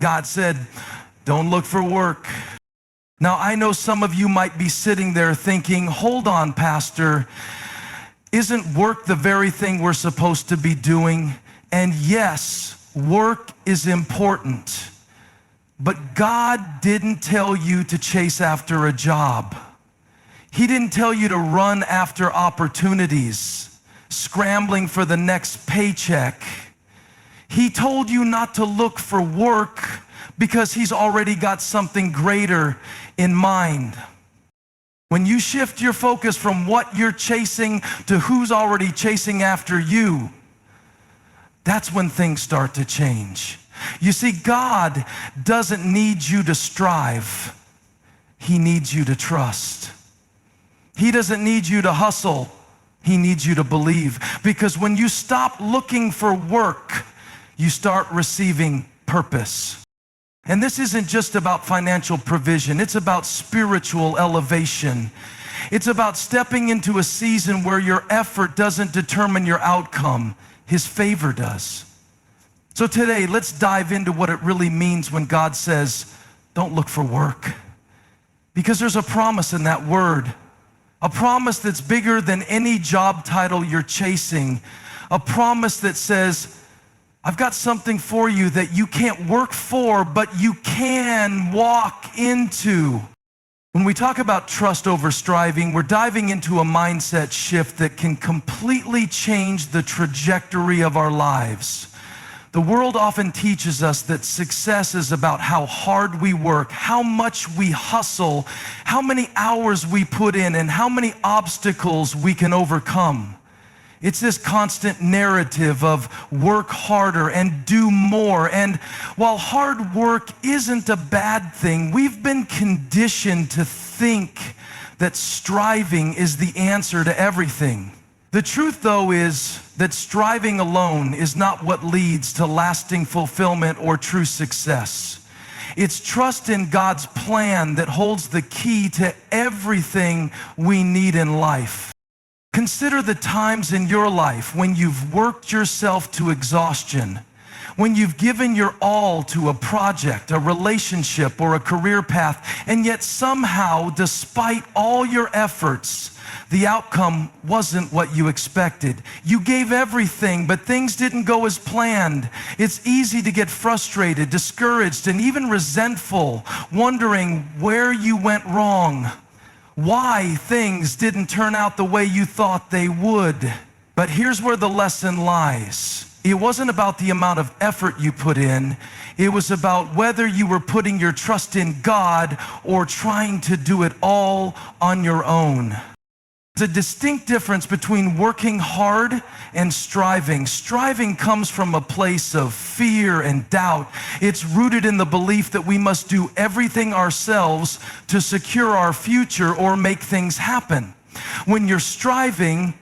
God said, don't look for work. Now, I know some of you might be sitting there thinking, hold on, Pastor, isn't work the very thing we're supposed to be doing? And yes, work is important, but God didn't tell you to chase after a job. He didn't tell you to run after opportunities, scrambling for the next paycheck. He told you not to look for work because He's already got something greater in mind. When you shift your focus from what you're chasing to who's already chasing after you, that's when things start to change. You see, God doesn't need you to strive. He needs you to trust. He doesn't need you to hustle. He needs you to believe. Because when you stop looking for work, you start receiving purpose. And this isn't just about financial provision. It's about spiritual elevation. It's about stepping into a season where your effort doesn't determine your outcome. His favor does. So today, let's dive into what it really means when God says, don't look for work. Because there's a promise in that word. A promise that's bigger than any job title you're chasing. A promise that says, I've got something for you that you can't work for, but you can walk into. When we talk about trust over striving, we're diving into a mindset shift that can completely change the trajectory of our lives. The world often teaches us that success is about how hard we work, how much we hustle, how many hours we put in, and how many obstacles we can overcome. It's this constant narrative of work harder and do more. And while hard work isn't a bad thing, we've been conditioned to think that striving is the answer to everything. The truth, though, is that striving alone is not what leads to lasting fulfillment or true success. It's trust in God's plan that holds the key to everything we need in life. Consider the times in your life when you've worked yourself to exhaustion, when you've given your all to a project, a relationship, or a career path, and yet somehow, despite all your efforts, the outcome wasn't what you expected. You gave everything, but things didn't go as planned. It's easy to get frustrated, discouraged, and even resentful, wondering where you went wrong, why things didn't turn out the way you thought they would. But here's where the lesson lies. It wasn't about the amount of effort you put in. It was about whether you were putting your trust in God or trying to do it all on your own. There's a distinct difference between working hard and striving. Striving comes from a place of fear and doubt. It's rooted in the belief that we must do everything ourselves to secure our future or make things happen. When you're striving,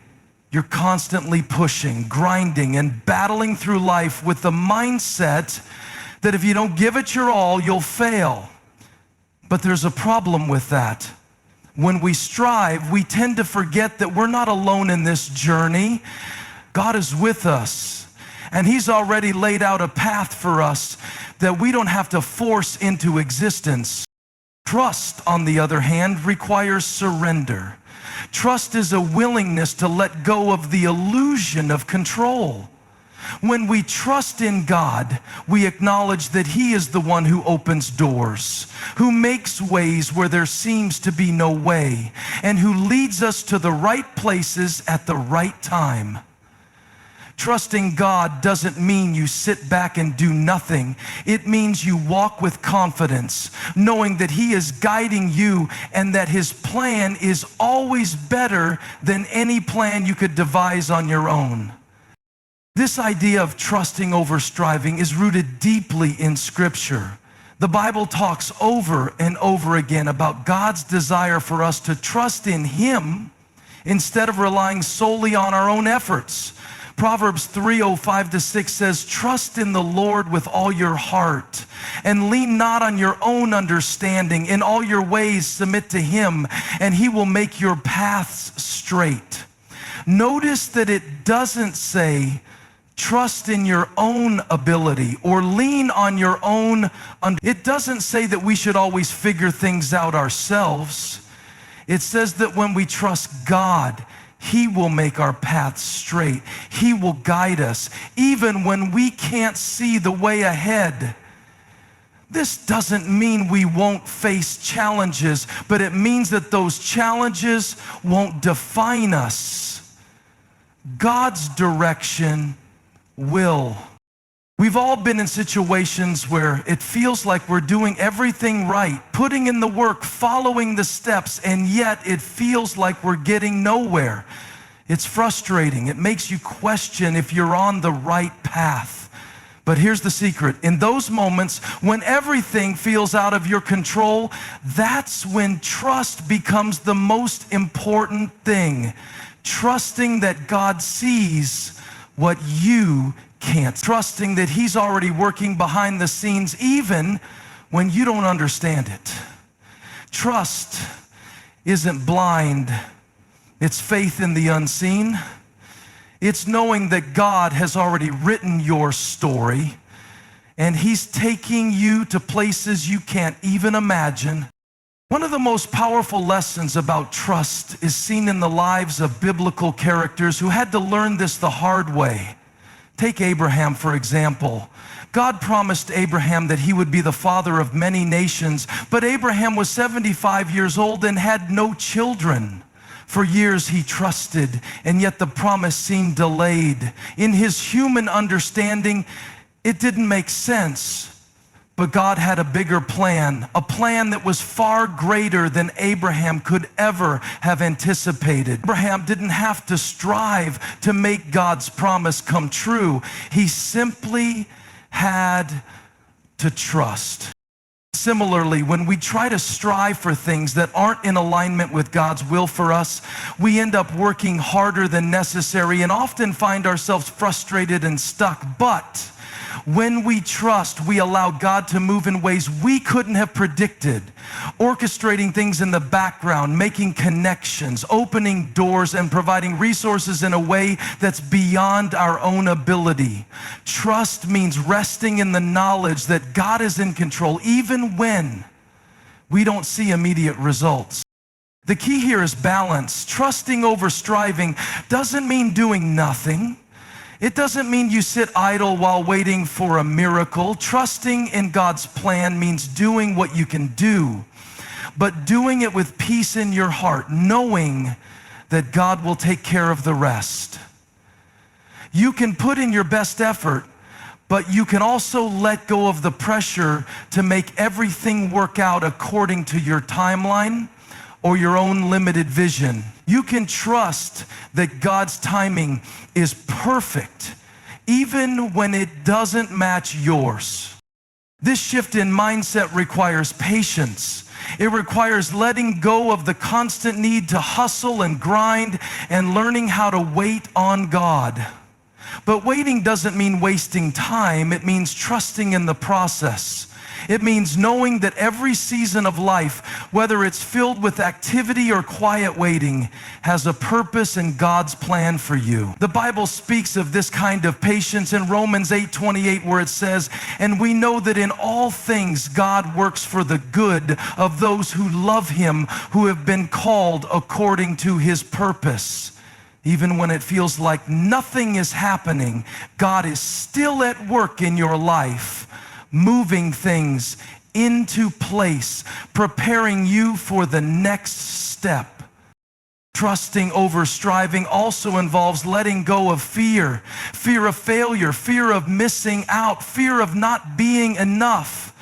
you're constantly pushing, grinding, and battling through life with the mindset that if you don't give it your all, you'll fail. But there's a problem with that. When we strive, we tend to forget that we're not alone in this journey. God is with us, and He's already laid out a path for us that we don't have to force into existence. Trust, on the other hand, requires surrender. Trust is a willingness to let go of the illusion of control. When we trust in God, we acknowledge that He is the one who opens doors, who makes ways where there seems to be no way, and who leads us to the right places at the right time. Trusting God doesn't mean you sit back and do nothing. It means you walk with confidence, knowing that He is guiding you and that His plan is always better than any plan you could devise on your own. This idea of trusting over striving is rooted deeply in Scripture. The Bible talks over and over again about God's desire for us to trust in Him instead of relying solely on our own efforts. Proverbs 3:5-6 says, "Trust in the Lord with all your heart, and lean not on your own understanding. In all your ways submit to Him, and He will make your paths straight." Notice that it doesn't say, trust in your own ability or lean on your own. It doesn't say that we should always figure things out ourselves. It says that when we trust God, He will make our paths straight. He will guide us, even when we can't see the way ahead. This doesn't mean we won't face challenges, but it means that those challenges won't define us. God's direction will. We've all been in situations where it feels like we're doing everything right, putting in the work, following the steps, and yet it feels like we're getting nowhere. It's frustrating. It makes you question if you're on the right path. But here's the secret. In those moments when everything feels out of your control, that's when trust becomes the most important thing. Trusting that God sees what you can't. Trusting that He's already working behind the scenes even when you don't understand it. Trust isn't blind. It's faith in the unseen. It's knowing that God has already written your story and He's taking you to places you can't even imagine. One of the most powerful lessons about trust is seen in the lives of biblical characters who had to learn this the hard way. Take Abraham, for example. God promised Abraham that he would be the father of many nations, but Abraham was 75 years old and had no children. For years he trusted, and yet the promise seemed delayed. In his human understanding, it didn't make sense. But God had a bigger plan, a plan that was far greater than Abraham could ever have anticipated. Abraham didn't have to strive to make God's promise come true. He simply had to trust. Similarly, when we try to strive for things that aren't in alignment with God's will for us, we end up working harder than necessary and often find ourselves frustrated and stuck. But when we trust, we allow God to move in ways we couldn't have predicted, orchestrating things in the background, making connections, opening doors, and providing resources in a way that's beyond our own ability. Trust means resting in the knowledge that God is in control, even when we don't see immediate results. The key here is balance. Trusting over striving doesn't mean doing nothing. It doesn't mean you sit idle while waiting for a miracle. Trusting in God's plan means doing what you can do, but doing it with peace in your heart, knowing that God will take care of the rest. You can put in your best effort, but you can also let go of the pressure to make everything work out according to your timeline or your own limited vision. You can trust that God's timing is perfect, even when it doesn't match yours. This shift in mindset requires patience. It requires letting go of the constant need to hustle and grind and learning how to wait on God. But waiting doesn't mean wasting time. It means trusting in the process. It means knowing that every season of life, whether it's filled with activity or quiet waiting, has a purpose and God's plan for you. The Bible speaks of this kind of patience in Romans 8:28, where it says, "And we know that in all things God works for the good of those who love Him, who have been called according to His purpose." Even when it feels like nothing is happening, God is still at work in your life, moving things into place, preparing you for the next step. Trusting over striving also involves letting go of fear, fear of failure, fear of missing out, fear of not being enough.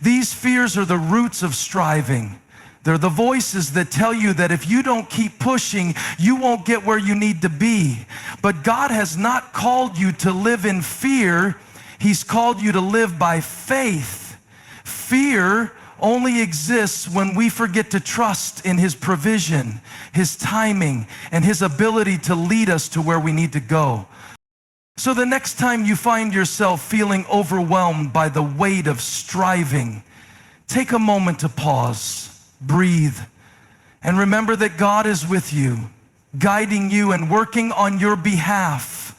These fears are the roots of striving. They're the voices that tell you that if you don't keep pushing, you won't get where you need to be. But God has not called you to live in fear. He's called you to live by faith. Fear only exists when we forget to trust in His provision, His timing, and His ability to lead us to where we need to go. So the next time you find yourself feeling overwhelmed by the weight of striving, take a moment to pause, breathe, and remember that God is with you, guiding you and working on your behalf.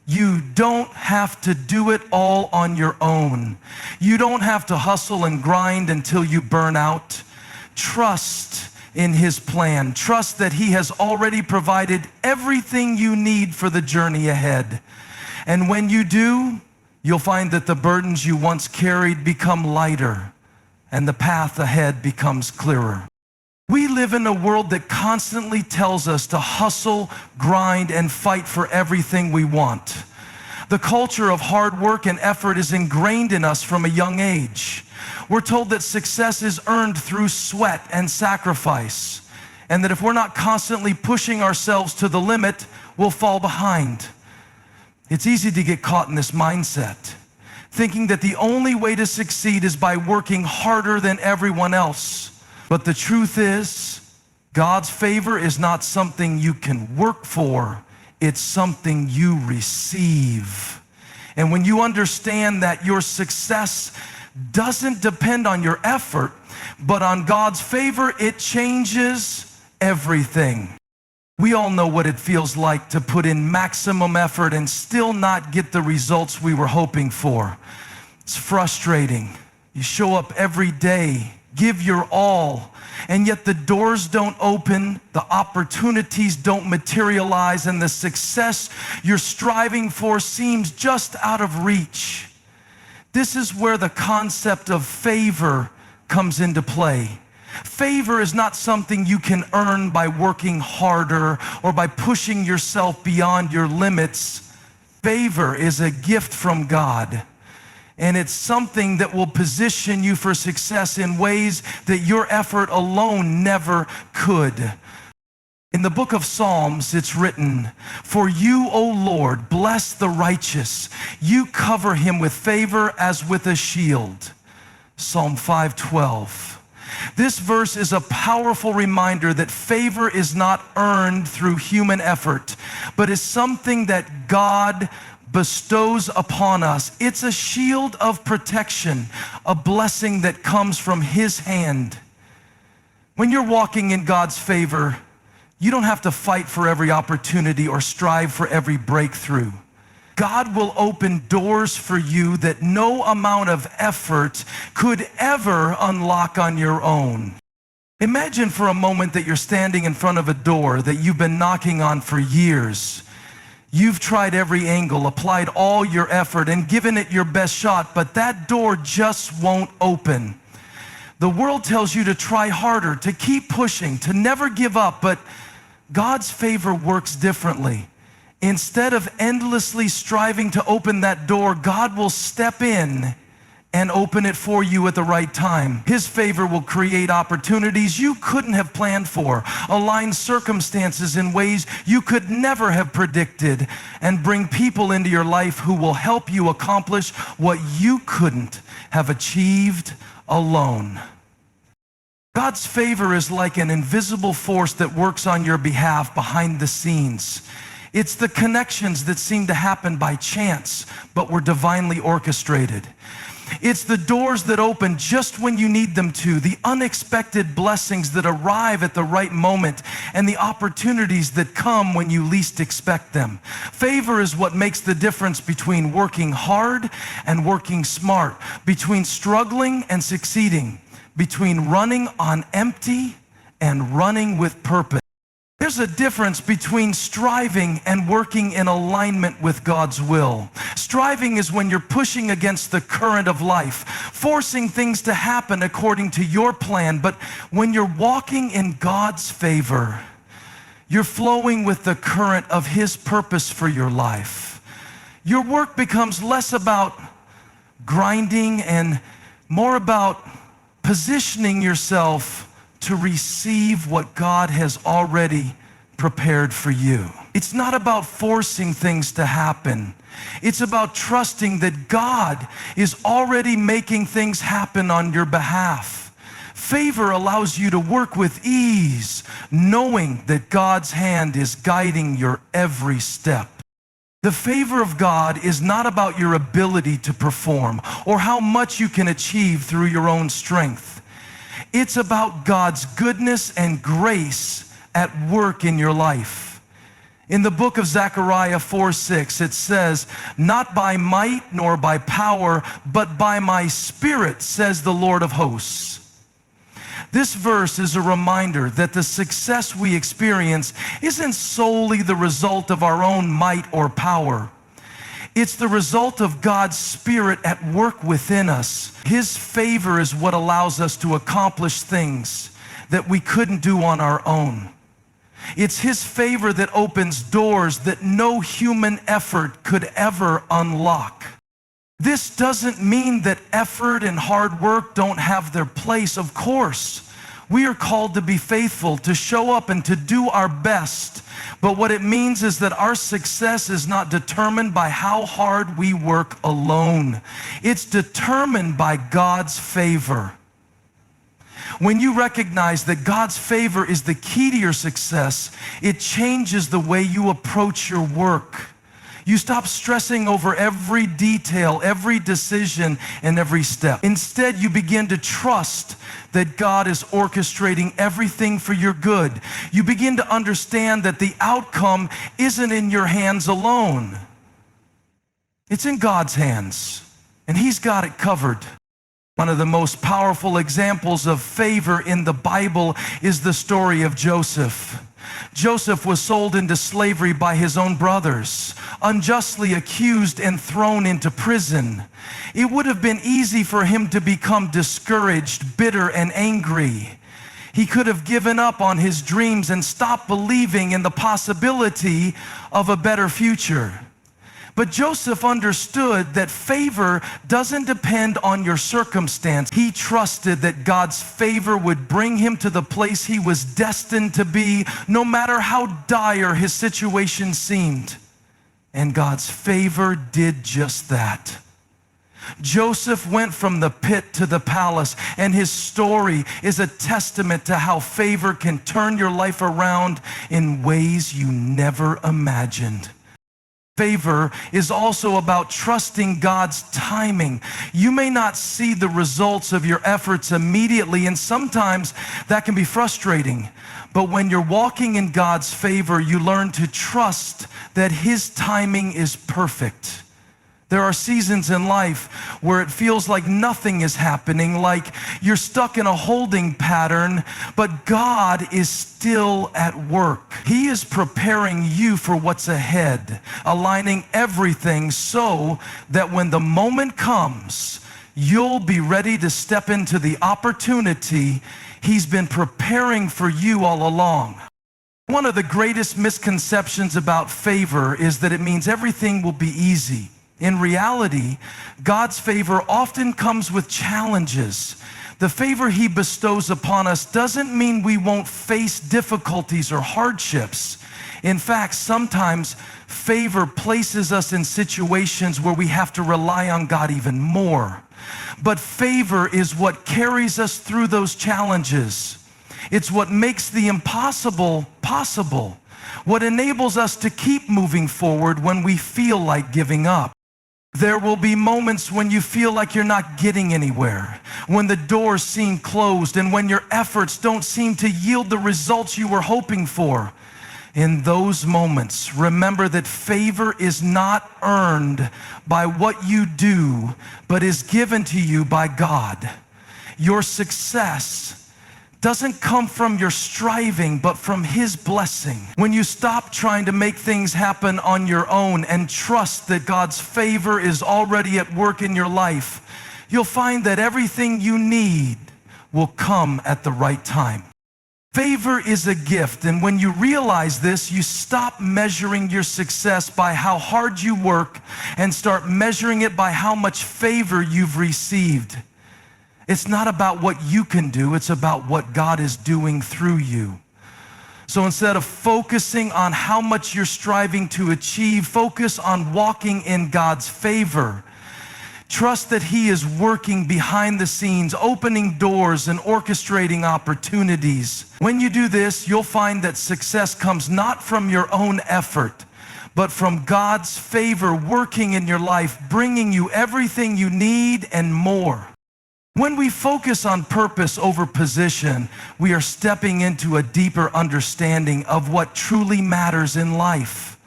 You don't have to do it all on your own. You don't have to hustle and grind until you burn out. Trust in His plan. Trust that He has already provided everything you need for the journey ahead. And when you do, you'll find that the burdens you once carried become lighter and the path ahead becomes clearer. We live in a world that constantly tells us to hustle, grind, and fight for everything we want. The culture of hard work and effort is ingrained in us from a young age. We're told that success is earned through sweat and sacrifice, and that if we're not constantly pushing ourselves to the limit, we'll fall behind. It's easy to get caught in this mindset, thinking that the only way to succeed is by working harder than everyone else. But the truth is, God's favor is not something you can work for, it's something you receive. And when you understand that your success doesn't depend on your effort, but on God's favor, it changes everything. We all know what it feels like to put in maximum effort and still not get the results we were hoping for. It's frustrating. You show up every day, give your all, and yet the doors don't open, the opportunities don't materialize, and the success you're striving for seems just out of reach. This is where the concept of favor comes into play. Favor is not something you can earn by working harder or by pushing yourself beyond your limits. Favor is a gift from God. And it's something that will position you for success in ways that your effort alone never could. In the book of Psalms, it's written, "For you, O Lord, bless the righteous. You cover him with favor as with a shield." Psalm 5:12. This verse is a powerful reminder that favor is not earned through human effort, but is something that God bestows upon us. It's a shield of protection, a blessing that comes from His hand. When you're walking in God's favor, you don't have to fight for every opportunity or strive for every breakthrough. God will open doors for you that no amount of effort could ever unlock on your own. Imagine for a moment that you're standing in front of a door that you've been knocking on for years. You've tried every angle, applied all your effort, and given it your best shot, but that door just won't open. The world tells you to try harder, to keep pushing, to never give up, but God's favor works differently. Instead of endlessly striving to open that door, God will step in and open it for you at the right time. His favor will create opportunities you couldn't have planned for, align circumstances in ways you could never have predicted, and bring people into your life who will help you accomplish what you couldn't have achieved alone. God's favor is like an invisible force that works on your behalf behind the scenes. It's the connections that seem to happen by chance, but were divinely orchestrated. It's the doors that open just when you need them to, the unexpected blessings that arrive at the right moment, and the opportunities that come when you least expect them. Favor is what makes the difference between working hard and working smart, between struggling and succeeding, between running on empty and running with purpose. There's a difference between striving and working in alignment with God's will. Striving is when you're pushing against the current of life, forcing things to happen according to your plan. But when you're walking in God's favor, you're flowing with the current of His purpose for your life. Your work becomes less about grinding and more about positioning yourself to receive what God has already prepared for you. It's not about forcing things to happen. It's about trusting that God is already making things happen on your behalf. Favor allows you to work with ease, knowing that God's hand is guiding your every step. The favor of God is not about your ability to perform or how much you can achieve through your own strength. It's about God's goodness and grace at work in your life. In the book of Zechariah 4:6, it says, "Not by might nor by power, but by my Spirit, says the Lord of hosts." This verse is a reminder that the success we experience isn't solely the result of our own might or power. It's the result of God's Spirit at work within us. His favor is what allows us to accomplish things that we couldn't do on our own. It's His favor that opens doors that no human effort could ever unlock. This doesn't mean that effort and hard work don't have their place. Of course, we are called to be faithful, to show up and to do our best. But what it means is that our success is not determined by how hard we work alone. It's determined by God's favor. When you recognize that God's favor is the key to your success, it changes the way you approach your work. You stop stressing over every detail, every decision, and every step. Instead, you begin to trust that God is orchestrating everything for your good. You begin to understand that the outcome isn't in your hands alone. It's in God's hands, and He's got it covered. One of the most powerful examples of favor in the Bible is the story of Joseph. Joseph was sold into slavery by his own brothers, unjustly accused and thrown into prison. It would have been easy for him to become discouraged, bitter, and angry. He could have given up on his dreams and stopped believing in the possibility of a better future. But Joseph understood that favor doesn't depend on your circumstance. He trusted that God's favor would bring him to the place he was destined to be, no matter how dire his situation seemed. And God's favor did just that. Joseph went from the pit to the palace, and his story is a testament to how favor can turn your life around in ways you never imagined. Favor is also about trusting God's timing. You may not see the results of your efforts immediately, and sometimes that can be frustrating. But when you're walking in God's favor, you learn to trust that His timing is perfect. There are seasons in life where it feels like nothing is happening, like you're stuck in a holding pattern, but God is still at work. He is preparing you for what's ahead, aligning everything so that when the moment comes, you'll be ready to step into the opportunity He's been preparing for you all along. One of the greatest misconceptions about favor is that it means everything will be easy. In reality, God's favor often comes with challenges. The favor He bestows upon us doesn't mean we won't face difficulties or hardships. In fact, sometimes favor places us in situations where we have to rely on God even more. But favor is what carries us through those challenges. It's what makes the impossible possible, what enables us to keep moving forward when we feel like giving up. There will be moments when you feel like you're not getting anywhere, when the doors seem closed, and when your efforts don't seem to yield the results you were hoping for. In those moments, remember that favor is not earned by what you do, but is given to you by God. Your success doesn't come from your striving, but from His blessing. When you stop trying to make things happen on your own and trust that God's favor is already at work in your life, you'll find that everything you need will come at the right time. Favor is a gift, and when you realize this, you stop measuring your success by how hard you work and start measuring it by how much favor you've received. It's not about what you can do, it's about what God is doing through you. So instead of focusing on how much you're striving to achieve, focus on walking in God's favor. Trust that He is working behind the scenes, opening doors and orchestrating opportunities. When you do this, you'll find that success comes not from your own effort, but from God's favor working in your life, bringing you everything you need and more. When we focus on purpose over position, we are stepping into a deeper understanding of what truly matters in life.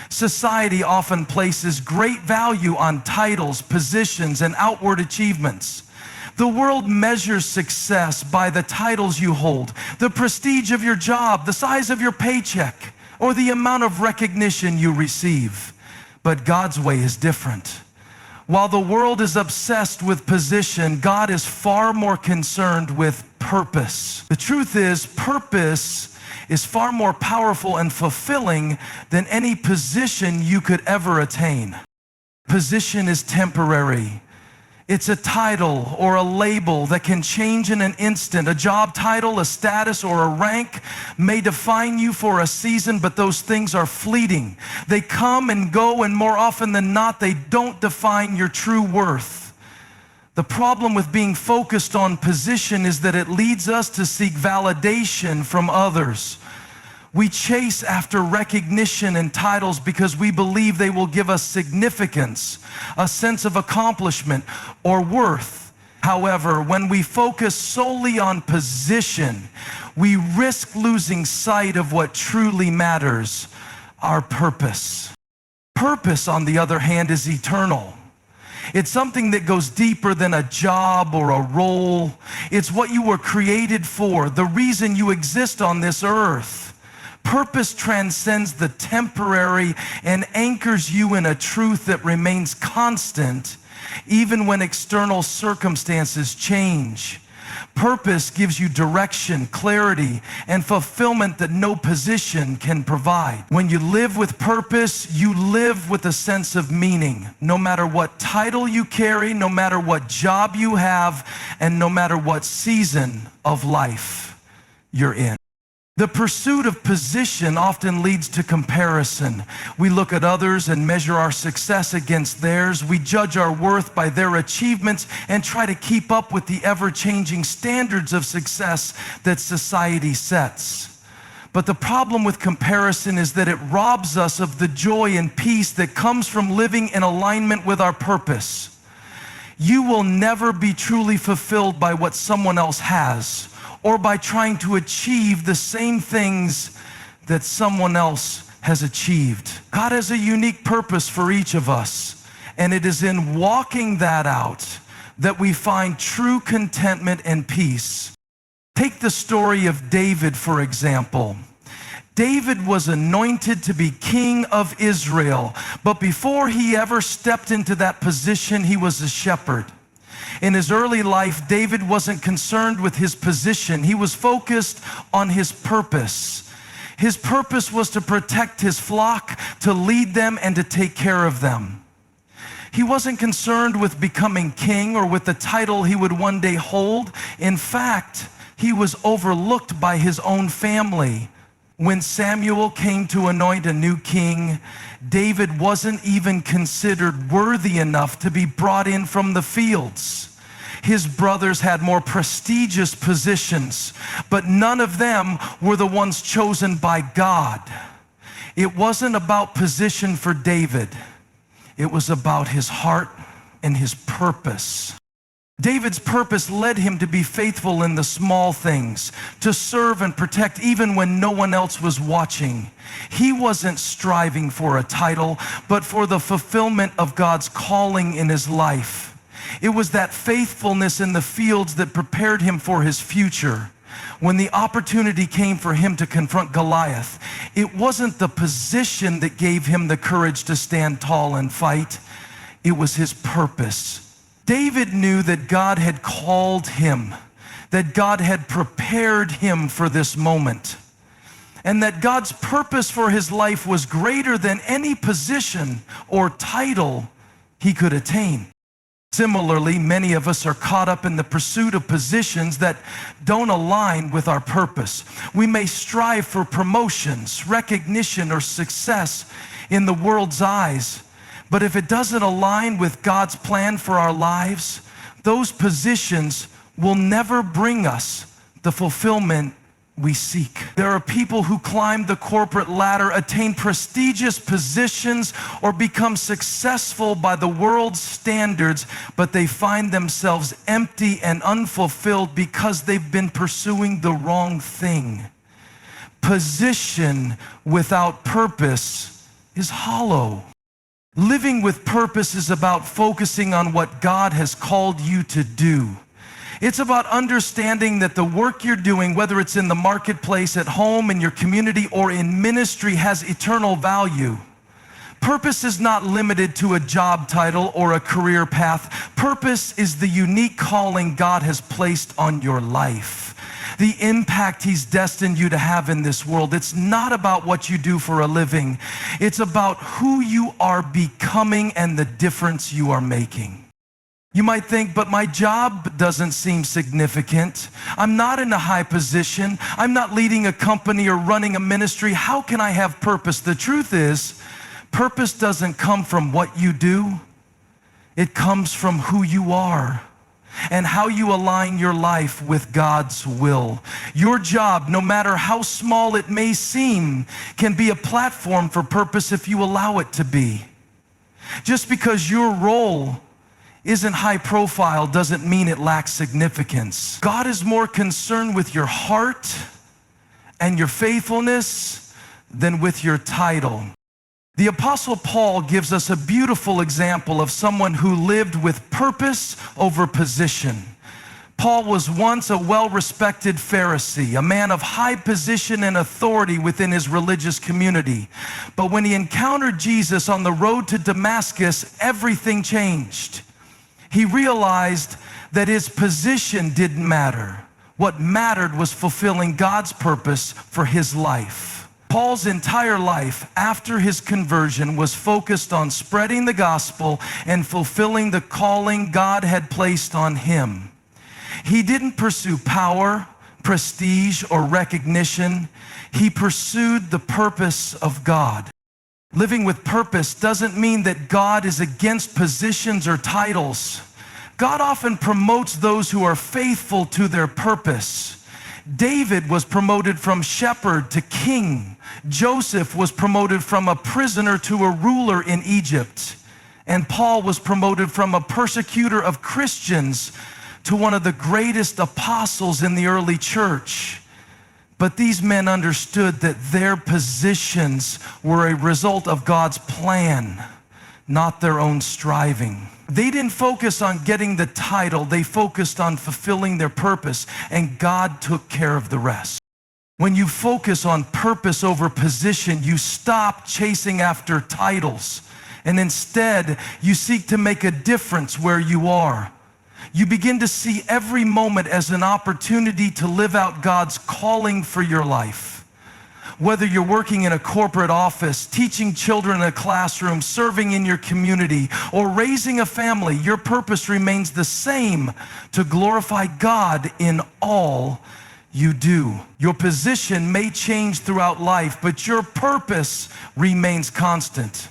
Society often places great value on titles, positions, and outward achievements. The world measures success by the titles you hold, the prestige of your job, the size of your paycheck, or the amount of recognition you receive. But God's way is different. While the world is obsessed with position, God is far more concerned with purpose. The truth is, purpose is far more powerful and fulfilling than any position you could ever attain. Position is temporary. It's a title or a label that can change in an instant. A job title, a status, or a rank may define you for a season, but those things are fleeting. They come and go, and more often than not, they don't define your true worth. The problem with being focused on position is that it leads us to seek validation from others. We chase after recognition and titles because we believe they will give us significance, a sense of accomplishment, or worth. However, when we focus solely on position, we risk losing sight of what truly matters, our purpose. Purpose, on the other hand, is eternal. It's something that goes deeper than a job or a role. It's what you were created for, the reason you exist on this earth. Purpose transcends the temporary and anchors you in a truth that remains constant even when external circumstances change. Purpose gives you direction, clarity, and fulfillment that no position can provide. When you live with purpose, you live with a sense of meaning. No matter what title you carry, no matter what job you have, and no matter what season of life you're in. The pursuit of position often leads to comparison. We look at others and measure our success against theirs. We judge our worth by their achievements and try to keep up with the ever-changing standards of success that society sets. But the problem with comparison is that it robs us of the joy and peace that comes from living in alignment with our purpose. You will never be truly fulfilled by what someone else has, or by trying to achieve the same things that someone else has achieved. God has a unique purpose for each of us, and it is in walking that out that we find true contentment and peace. Take the story of David, for example. David was anointed to be king of Israel, but before he ever stepped into that position, he was a shepherd. In his early life, David wasn't concerned with his position. He was focused on his purpose. His purpose was to protect his flock, to lead them, and to take care of them. He wasn't concerned with becoming king or with the title he would one day hold. In fact, he was overlooked by his own family. When Samuel came to anoint a new king, David wasn't even considered worthy enough to be brought in from the fields. His brothers had more prestigious positions, but none of them were the ones chosen by God. It wasn't about position for David. It was about his heart and his purpose. David's purpose led him to be faithful in the small things, to serve and protect even when no one else was watching. He wasn't striving for a title, but for the fulfillment of God's calling in his life. It was that faithfulness in the fields that prepared him for his future. When the opportunity came for him to confront Goliath, it wasn't the position that gave him the courage to stand tall and fight. It was his purpose. David knew that God had called him, that God had prepared him for this moment, and that God's purpose for his life was greater than any position or title he could attain. Similarly, many of us are caught up in the pursuit of positions that don't align with our purpose. We may strive for promotions, recognition, or success in the world's eyes, but if it doesn't align with God's plan for our lives, those positions will never bring us the fulfillment we seek. There are people who climb the corporate ladder, attain prestigious positions, or become successful by the world's standards, but they find themselves empty and unfulfilled because they've been pursuing the wrong thing. Position without purpose is hollow. Living with purpose is about focusing on what God has called you to do. It's about understanding that the work you're doing, whether it's in the marketplace, at home, in your community, or in ministry, has eternal value. Purpose is not limited to a job title or a career path. Purpose is the unique calling God has placed on your life, the impact He's destined you to have in this world. It's not about what you do for a living. It's about who you are becoming and the difference you are making. You might think, but my job doesn't seem significant. I'm not in a high position. I'm not leading a company or running a ministry. How can I have purpose? The truth is, purpose doesn't come from what you do. It comes from who you are and how you align your life with God's will. Your job, no matter how small it may seem, can be a platform for purpose if you allow it to be. Just because your role isn't high profile doesn't mean it lacks significance. God is more concerned with your heart and your faithfulness than with your title. The Apostle Paul gives us a beautiful example of someone who lived with purpose over position. Paul was once a well-respected Pharisee, a man of high position and authority within his religious community. But when he encountered Jesus on the road to Damascus, everything changed. He realized that his position didn't matter. What mattered was fulfilling God's purpose for his life. Paul's entire life after his conversion was focused on spreading the gospel and fulfilling the calling God had placed on him. He didn't pursue power, prestige, or recognition. He pursued the purpose of God. Living with purpose doesn't mean that God is against positions or titles. God often promotes those who are faithful to their purpose. David was promoted from shepherd to king. Joseph was promoted from a prisoner to a ruler in Egypt. And Paul was promoted from a persecutor of Christians to one of the greatest apostles in the early church. But these men understood that their positions were a result of God's plan, not their own striving. They didn't focus on getting the title. They focused on fulfilling their purpose, and God took care of the rest. When you focus on purpose over position, you stop chasing after titles, and instead you seek to make a difference where you are. You begin to see every moment as an opportunity to live out God's calling for your life. Whether you're working in a corporate office, teaching children in a classroom, serving in your community, or raising a family, your purpose remains the same: to glorify God in all you do. Your position may change throughout life, but your purpose remains constant.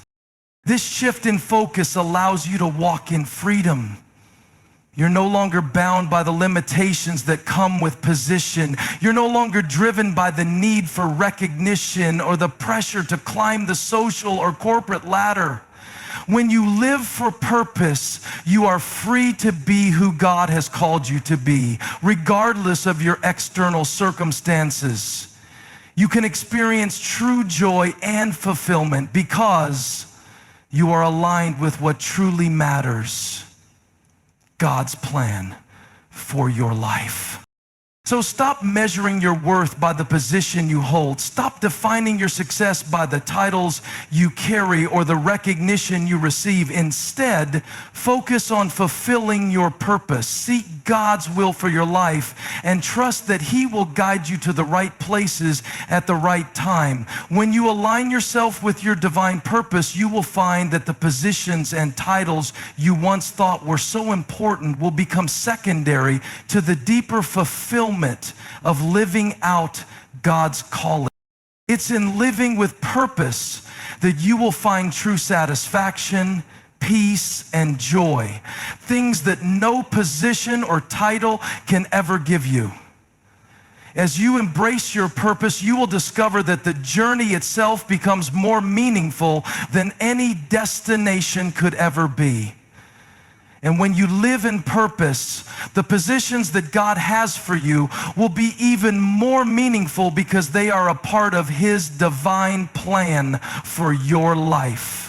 This shift in focus allows you to walk in freedom. You're no longer bound by the limitations that come with position. You're no longer driven by the need for recognition or the pressure to climb the social or corporate ladder. When you live for purpose, you are free to be who God has called you to be, regardless of your external circumstances. You can experience true joy and fulfillment because you are aligned with what truly matters: God's plan for your life. So stop measuring your worth by the position you hold. Stop defining your success by the titles you carry or the recognition you receive. Instead, focus on fulfilling your purpose. Seek God's will for your life and trust that He will guide you to the right places at the right time. When you align yourself with your divine purpose, you will find that the positions and titles you once thought were so important will become secondary to the deeper fulfillment of living out God's calling. It's in living with purpose that you will find true satisfaction, peace, and joy, things that no position or title can ever give you. As you embrace your purpose, you will discover that the journey itself becomes more meaningful than any destination could ever be. And when you live in purpose, the positions that God has for you will be even more meaningful because they are a part of His divine plan for your life.